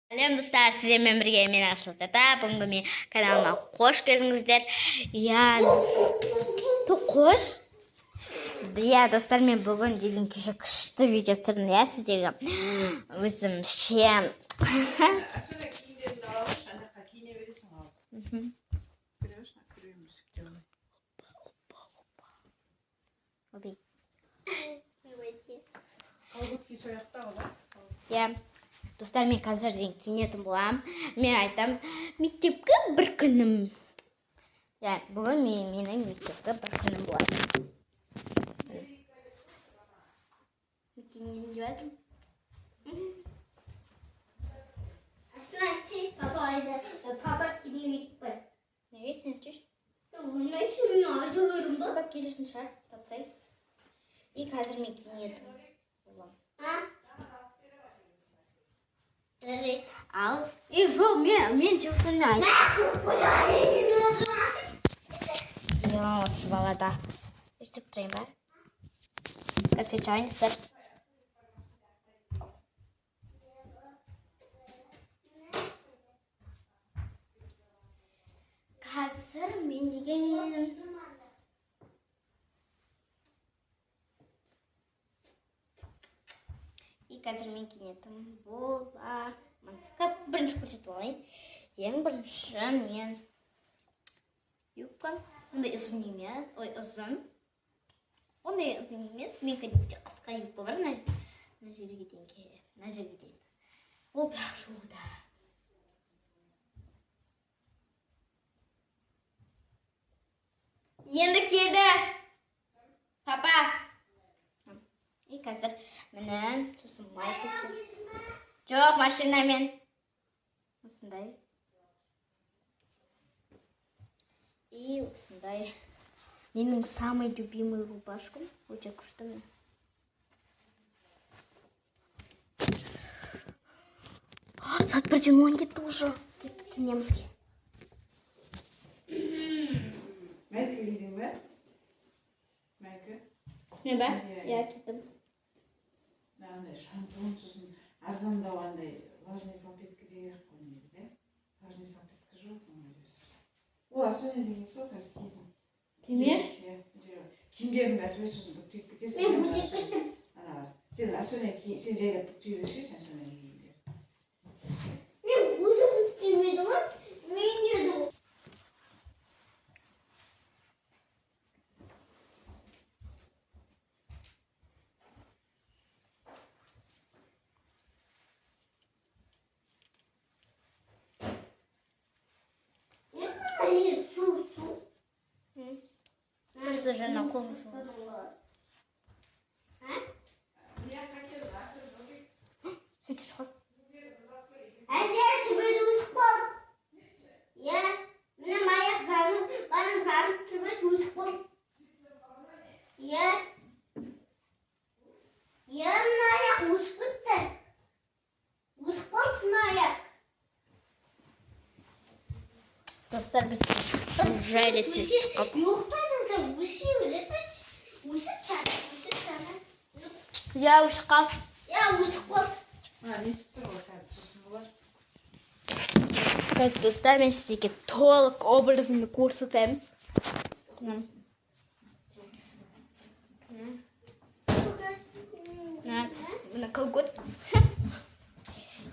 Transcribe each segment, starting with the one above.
Сәлем достар, сіздермен бірге мен Арсылтата. Бүгінгі мен каналыма қош келдіңіздер. Қош. Иә, достар, мен бүгін деген кеше күшті видео түсірдім. Иә, сіздерге өзім ше. Иә. Достар, мен қазірден киінетін болам. Мен айтам, мектепке бір күнім. Бүгін менің мектепке бір күнім болады. Киінген деп айтым. Остановите, папа киінген бар. Неге сен чеш? Уже айтшы, мен айда көрім ба? Папа келісін шар, татсай. И қазір мен киінетін болам. Ал, жоқ, мен телефонмен айтам. Осы балада. Өстіп тұрайын ба? Кәсетшайын сыр. Қазір мен деген... Қазір мен киінетін боламын. Бірінші көрсетіп алайын. Ең бірінші мен юбкам. Ондай ұзын емес. Ой, ұзын. Ондай ұзын емес. Мен кәдімде қысқа юбка бар. Мына жерге дейін келеді. Мына жерге дейін. Ол бірақ жуыда. Енді келді. Папа. И қазір менің сосын майка киім. Жоқ, машинамен. Осындай. И осындай. Менің самый любимый рубашкам. Өте күшті мен. Сат бірден 10 кетті уже. Киінемізге. Майка кидің бе? Майка? Не ба? Я киттім. Андай шампунь сосын арзандау андай влажный салфетка деген қоймайды, да? Влажный салфетка жоқ, ол особенно деген сол қазір кидің. Темеш? Киімдеріңді айтып сосын бүктеп кетесің. Мен бүктеп кеттім. Сен особенно сен жайлап бүктей берсей, сен сондай киімдер. Мен өзі бүктемеді ғой. Мен еді ғой. Просто жена комната. Сөйтіп шығады. Әжесі бөді өсіп болды. Е, міне маяқ жанып, бәрі жанып түрбет өсіп болды. Е, міне аяқ өсіп кетті. Өсіп болды міне аяқ. Достар, біз жайлы сіз шығып. Yoxdan өсе береді. Өсіп жатыр. Я өсіп қалып. Өсіп болды. Не тұр ғой қазір сосын болар. Достар, мен сіздерге толық образымды көрсетемін. Мына колготка.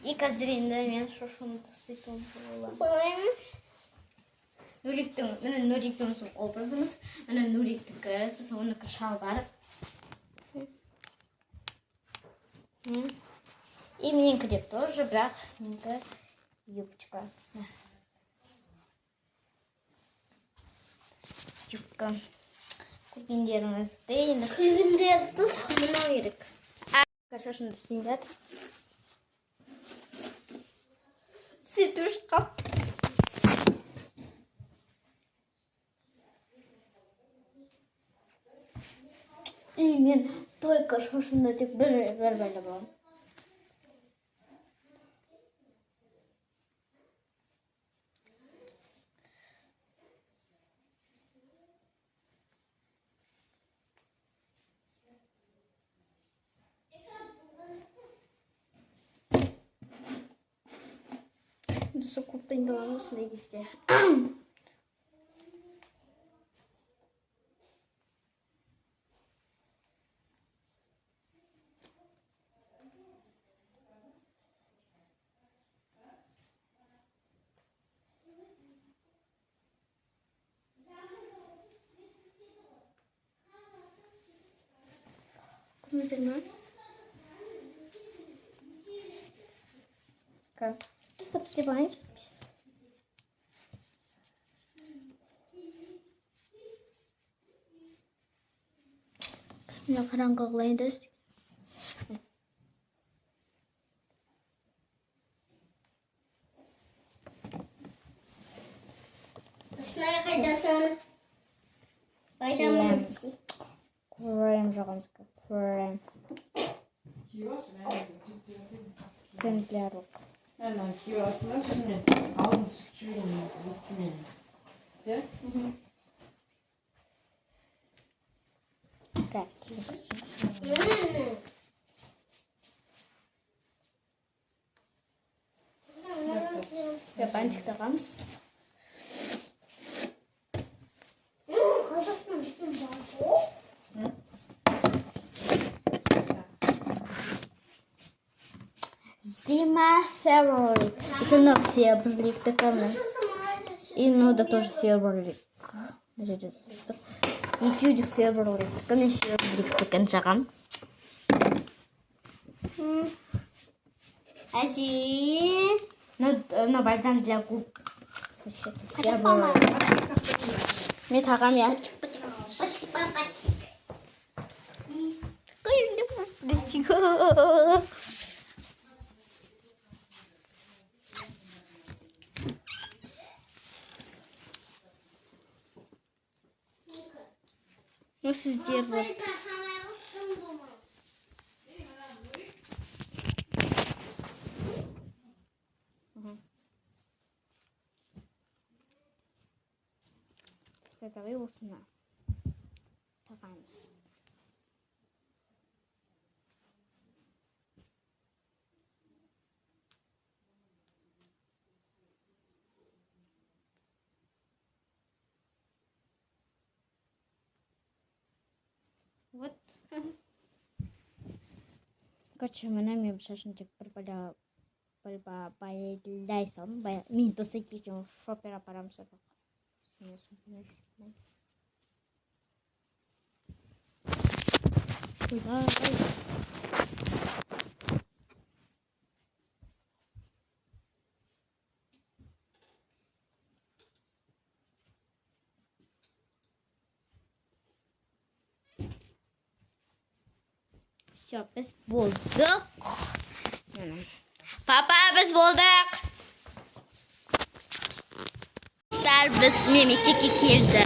И қазір енді мен шошуымды тастайтын боламын. Міне Нұректің образымыз. Міне Нұректікі, сосын оныкі шалбар. И менікі де тоже, бірақ менікі юбочка. Юбка. Көргендеріңізді енді Күлгіндерді мынау керек. шошымды істейін жатыр. Сөйтіп шыққап. И мен только шошымды тек бір байлап аламын. Осы көп дайындаламын осындай кезде. Күтіңіздер ме? Ұстап істеп алайыншы. Мына қараңғы қылайын да істейін. Шынай қайдасың? Қайдамын? Көрем жағымызға. Көрем. Крем для рук. Ана киосына сүзмен алын сүтчүгін өткімен. Де? Так. Бантик тағамыз. Қазақстан үшін бар. Зима, февраль. Это на февраль такая. И ну да тоже февраль. Июль, февраль. Какой февраль такая жагам. Один. Ну бальзам для губ. Февраль. Мне тагам я. Ну, сіздер вот. Давай осына тағамыз. Вот. Короче, мен шашын тек байлай салдым. Мен досы кетем шопер апарам сабақ. Все, біз болдық. Папа, біз болдық. Biz mekke'ga keldi.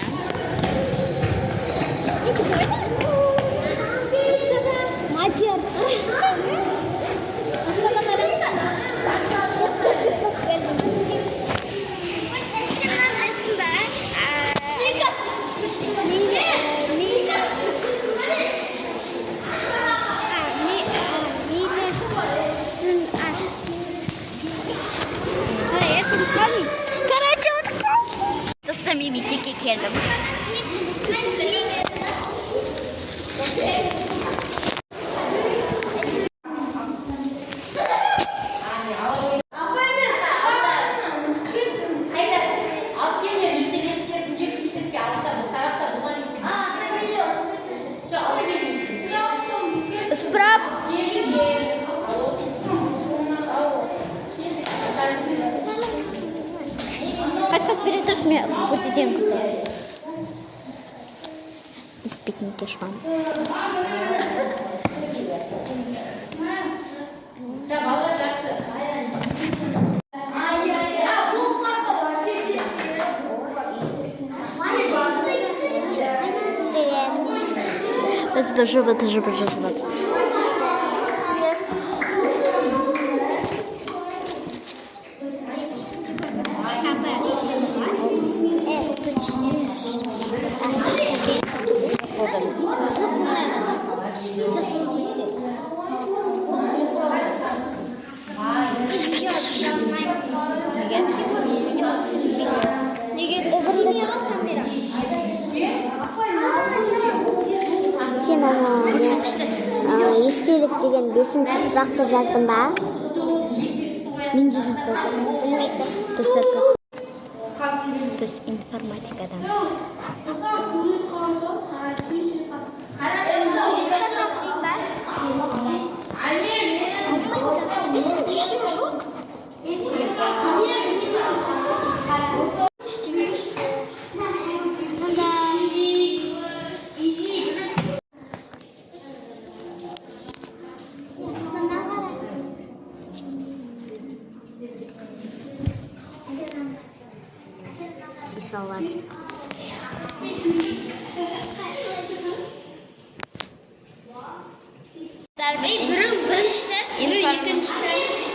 Macar. Samimi mekke'ga keldim. Справ. Қас бере тұрсын, мен көрсетемін қыздар. Біз пикникке шығамыз. Біз бір жұбыты жазып жатырмыз. деген 5-ші сұрақты жаздым ба? Мен де жазбадым. Достар, біз информатикадан. Салат.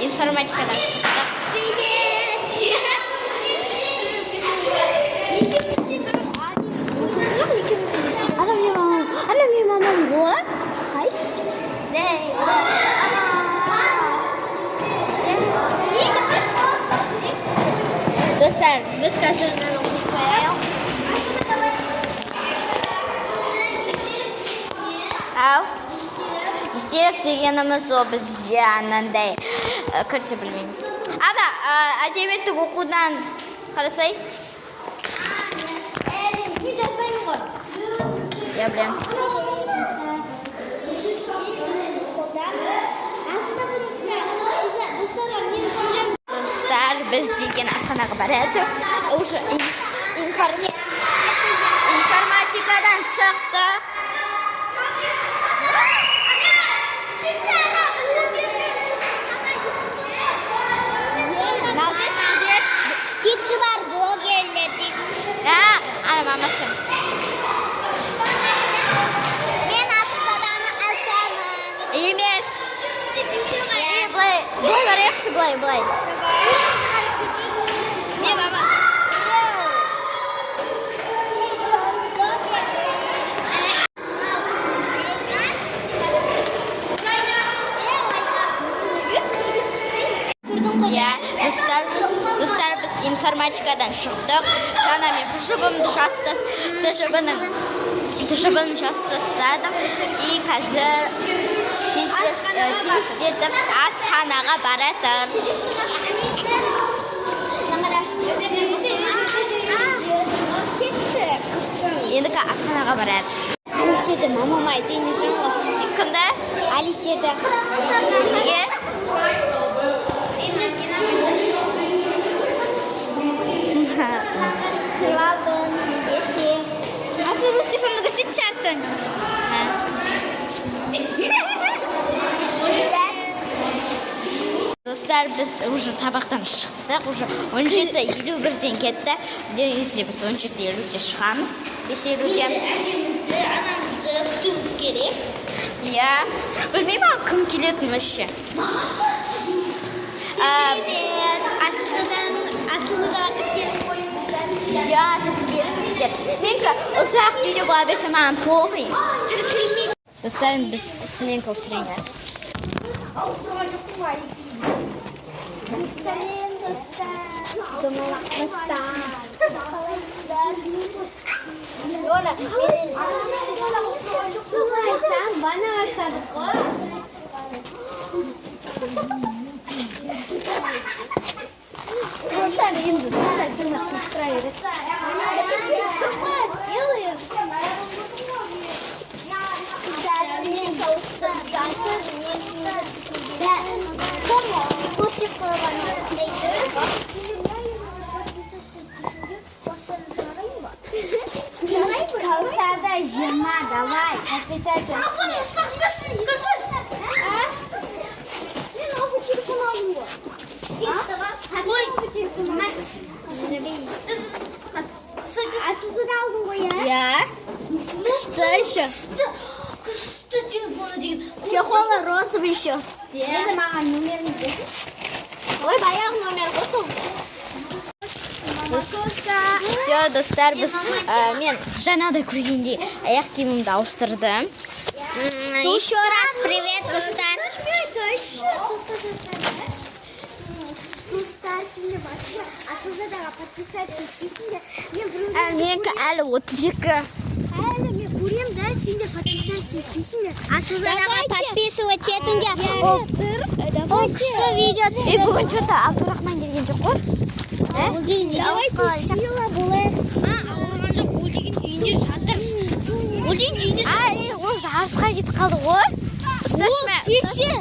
Информатикадан шықтық. Ана мен мамам ғой. Қайсы? Достар, біз қазір истерик дегеніміз ол бізде анандай короче білмеймін. Ада, әдебиеттік оқудан қарасай. Мен жазбаймын ғой. Я білем. Достар, біз деген асханаға барады. Уже информатикадан шықты. Кетші бар блогерлер дейді. Ана мамасы. Мен асхананы айтамын. Емес. Былай барайықшы, былай. Мен мама. Достар, біз информатикадан шықтық. Жаңа мен тжб-ны жазып тастадым. И қазір тездетіп асханаға баратыр. Енді асханаға барады. Алишерді мамам айтайын екен ғой. Кімді? Алишерді. Неге? Сырлалдың, недесе. Асыл сифымды көрсет шарттың. Достар, біз уже сабақтан шықтық. Уже 17:51-ден кетті. Если біз 17:50-де шығамыз. 5:50-де. Әжемізді, анамызды күтуіміз керек. Я. Білмеймін, кім келетін вообще. Асылыда тікеліп қойыңыздар. Я, тікеліңіздер. Менкі ұзақ видео бола берсе маған полный. Достарым, біз сменка устройна. Сәлем, достар. Домалақмыстар. Оля, мен айтам, бана бастадық қой. Достар, енді сондай сынақ құттыра береді. Делаешь? Да, сменка устарады. Да, кому? После колобана слейді. Каусарда 20, давай. Капитация. Мен оғы телефон алу. Асылды алдың ғой, я? Что еще? Что телефоны деген? Телефоны розовый еще. Енді маған номерін берсін. Ой, баяғы номер қосыл. Все, достар, біз мен жаңада көргендей аяқ киімімді ауыстырдым. Еще раз привет, достар. Асылдаға подписать етпейсіңдер. Менкі әлі 32. Әлі мен көрем, да? сендер подписаться етпейсіңдер. Асылзанаға подписывать етіңдер. Ол күшті видео түсіреді. Бүгін что-то Абдурахман келген жоқ қой. Давайте сила болайық. Ауырған жоқ, ол деген үйінде жатыр. Ол деген үйінде жатыр. Ол жарысқа кетіп қалды ғой. Кеше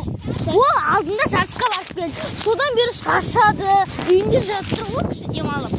ол алдында жарысқа барып келді. Содан бері шаршады. Үйінде жатыр ғой, кіші демалып.